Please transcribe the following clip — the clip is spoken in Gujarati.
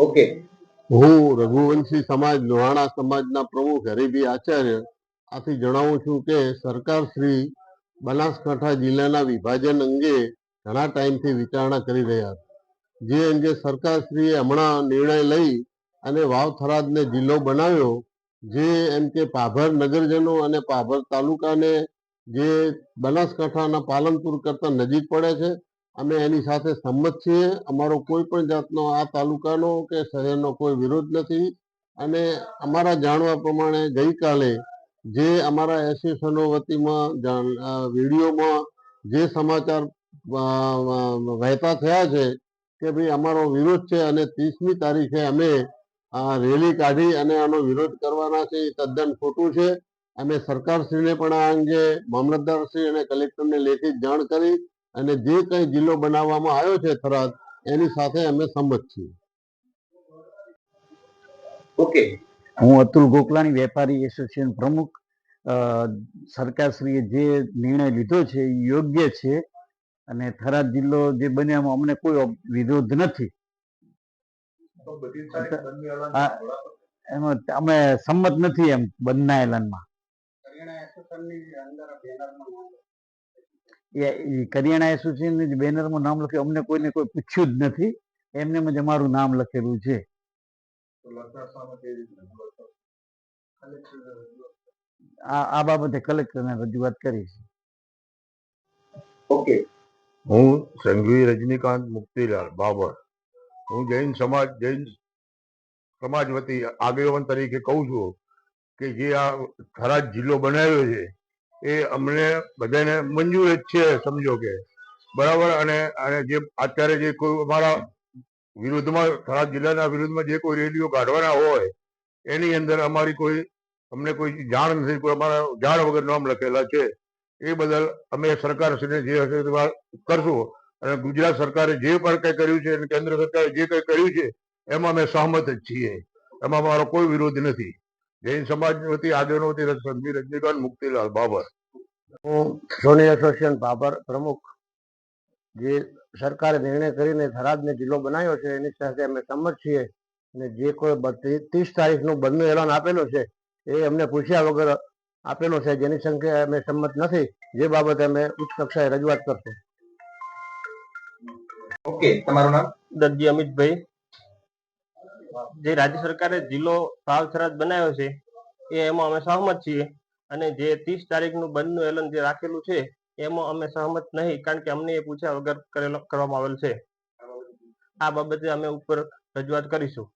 ઓકે. હું રઘુવંશી સમાજ લોહાણા સમાજના પ્રમુખ હરિભી આચાર્ય આથી જણાવું છું કે સરકાર શ્રી બનાસકાંઠા જિલ્લાના વિભાજન અંગે ઘણા ટાઈમથી વિચારણા કરી રહ્યા છે. જે અંગે સરકારશ્રીએ હમણાં નિર્ણય લઈ અને વાવ થરાદને જિલ્લો બનાવ્યો. જે એમ કે પાભર નગરજનો અને પાભર તાલુકાને જે બનાસકાંઠાના પાલનપુર કરતા નજીક પડે છે. અમે એની સાથે સંમત છીએ. અમારો કોઈ પણ જાતનો આ તાલુકાનો કે શહેરનો કોઈ વિરોધ નથી. અને અમારા જાણવા પ્રમાણે ગઈકાલે જે અમારા એસોસિએશનો વતીમાં વિડીયોમાં જે સમાચાર વહેતા થયા છે કે ભાઈ અમારો વિરોધ છે અને 30મી તારીખે અમે રેલી કાઢી અને આનો વિરોધ કરવાના છે, એ તદ્દન ખોટું છે. અમે સરકારશ્રીને પણ આ અંગે મામલતદારશ્રી અને કલેક્ટરને લેખિત જાણ કરી અને જે કંઈ જિલ્લો બનાવવામાં આવ્યો છે થરાદ, એની સાથે અમે સંમત છીએ. ઓકે. હું અતુલ ગોકલાણી, વેપારી એસોસિએશન પ્રમુખ. સરકારશ્રીએ જે નિર્ણય લીધો છે એ યોગ્ય છે અને થરાદ જિલ્લો જે બન્યામાં અમને કોઈ વિરોધ નથી. એમાં અમે સંમત નથી એમ બંધના એલાનમાં. કરિયાણા એસોસિએશન બેનરમાં નામ લખ્યું, અમને કોઈને કોઈ પૂછ્યું જ નથી. એમને જ અમારું નામ લખેલું છે. આ બાબતે કલેક્ટરને રજૂઆત કરી છે. ઓકે. હું સંઘવી રજનીકાંત મુક્તિલાલ બાબર. હું જૈન સમાજ વતી આગેવાન તરીકે કહું છું કે જે આ થરાદ જિલ્લો બનાવ્યો છે એ અમને બધાને મંજૂર જ છે, સમજો કે બરાબર. અને જે અત્યારે જે કોઈ અમારા વિરુદ્ધમાં, થરાદ જિલ્લાના વિરુદ્ધમાં જે કોઈ રેલીઓ કાઢવાના હોય એની અંદર અમારી અમને કોઈ જાણ નથી. કોઈ અમારા જાણ વગર નામ લખેલા છે. એ બદલ અમે સરકારશ્રીને જે હશે કરશું. અને ગુજરાત સરકારે જે પણ કંઈ કર્યું છે અને કેન્દ્ર સરકારે જે કંઈ કર્યું છે એમાં અમે સહમત જ છીએ. એમાં મારો કોઈ વિરોધ નથી. જૈન સમાજ વતી આગેવાનો વતી સંઘવી રજનીકાંત મુક્તિલાલ બાબર. હું સોની એસોસિએશન બાબર પ્રમુખ. જે સરકારે નિર્ણય કરીને થરાદને જિલ્લો બનાવ્યો છે એની સાથે અમે સંમત છીએ. અને જે કોઈ 30 તારીખનું બંધનું એલાન આપેલું છે એ અમને પૂછ્યા વગર આપેલો છે, જેની સંખ્યા અમે સંમત નથી. જે બાબતે અમે ઉચ્ચ કક્ષાએ રજૂઆત કરશું. ઓકે. તમારું નામ? દરજી અમિતભાઈ. જે રાજ્ય સરકારે જિલ્લો વાવ થરાદ બનાવ્યો છે એમાં અમે સહમત છીએ. અને જે 30 તારીખનું બંધનું એલાન જે રાખેલું છે એમાં અમે સહમત નહીં, કારણ કે અમને એ પૂછ્યા વગર કરવામાં આવેલ છે. આ બાબતે અમે ઉપર રજૂઆત કરીશું.